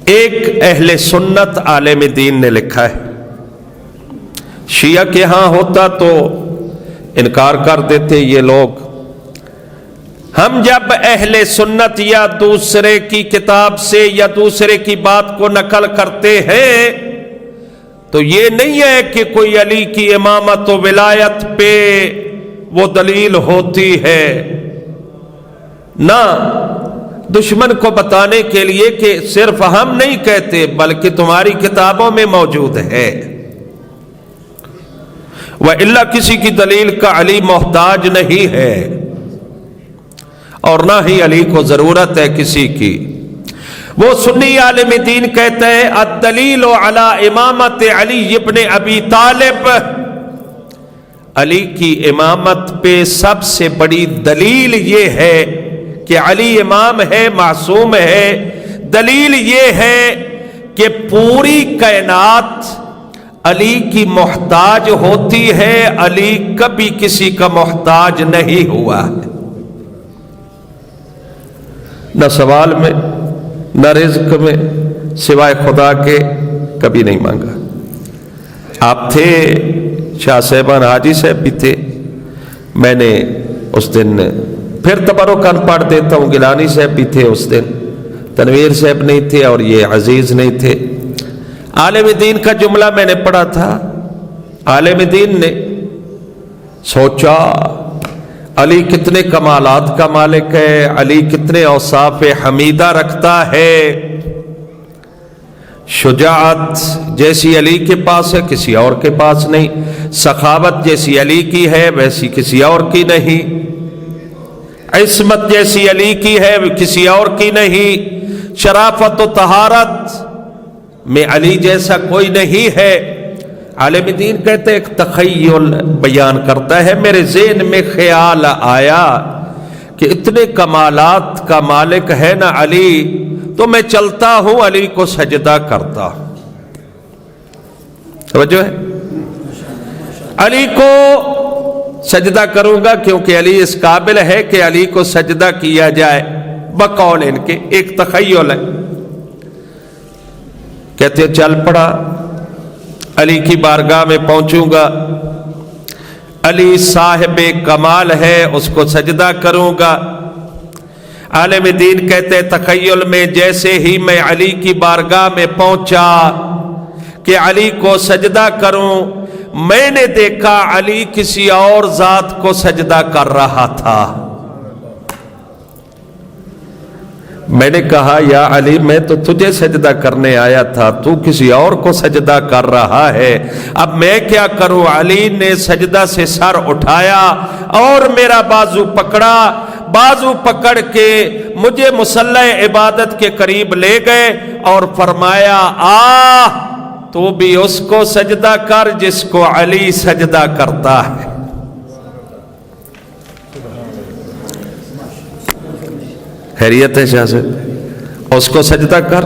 ایک اہل سنت عالم دین نے لکھا ہے، شیعہ کے ہاں ہوتا تو انکار کر دیتے یہ لوگ، ہم جب اہل سنت یا دوسرے کی کتاب سے یا دوسرے کی بات کو نقل کرتے ہیں تو یہ نہیں ہے کہ کوئی علی کی امامت و ولایت پہ وہ دلیل ہوتی ہے، نہ دشمن کو بتانے کے لیے کہ صرف ہم نہیں کہتے بلکہ تمہاری کتابوں میں موجود ہے، وَإِلَّا کسی کی دلیل کا علی محتاج نہیں ہے اور نہ ہی علی کو ضرورت ہے کسی کی۔ وہ سنی عالم دین کہتے ہیں الدلیل علی امامت علی ابن ابی طالب، علی کی امامت پہ سب سے بڑی دلیل یہ ہے کہ علی امام ہے، معصوم ہے، دلیل یہ ہے کہ پوری کائنات علی کی محتاج ہوتی ہے، علی کبھی کسی کا محتاج نہیں ہوا ہے، نہ سوال میں نہ رزق میں سوائے خدا کے کبھی نہیں مانگا۔ آپ تھے شاہ صاحبان، حاجی صاحب بھی تھے، میں نے اس دن پھر تبرکاً پڑھ دیتا ہوں، گیلانی صاحب بھی تھے اس دن، تنویر صاحب نہیں تھے اور یہ عزیز نہیں تھے۔ عالم دین کا جملہ میں نے پڑھا تھا، عالم دین نے سوچا علی کتنے کمالات کا مالک ہے، علی کتنے اوصاف حمیدہ رکھتا ہے، شجاعت جیسی علی کے پاس ہے کسی اور کے پاس نہیں، سخاوت جیسی علی کی ہے ویسی کسی اور کی نہیں، عصمت جیسی علی کی ہے کسی اور کی نہیں، شرافت و طہارت میں علی جیسا کوئی نہیں ہے۔ عالم دین کہتے ایک تخیل بیان کرتا ہے، میرے ذہن میں خیال آیا کہ اتنے کمالات کا مالک ہے نا علی، تو میں چلتا ہوں علی کو سجدہ کرتا ہوں۔ توجہ ہے، علی کو سجدہ کروں گا کیونکہ علی اس قابل ہے کہ علی کو سجدہ کیا جائے، بقول ان کے ایک تخیل ہے۔ کہتے چل پڑا، علی کی بارگاہ میں پہنچوں گا، علی صاحب کمال ہے، اس کو سجدہ کروں گا۔ عالم دین کہتے تخیل میں جیسے ہی میں علی کی بارگاہ میں پہنچا کہ علی کو سجدہ کروں، میں نے دیکھا علی کسی اور ذات کو سجدہ کر رہا تھا۔ میں نے کہا یا علی میں تو تجھے سجدہ کرنے آیا تھا، تو کسی اور کو سجدہ کر رہا ہے، اب میں کیا کروں؟ علی نے سجدہ سے سر اٹھایا اور میرا بازو پکڑا، بازو پکڑ کے مجھے مصلی عبادت کے قریب لے گئے اور فرمایا تو بھی اس کو سجدہ کر جس کو علی سجدہ کرتا ہے۔ خیریت ہے شاہ سے، اس کو سجدہ کر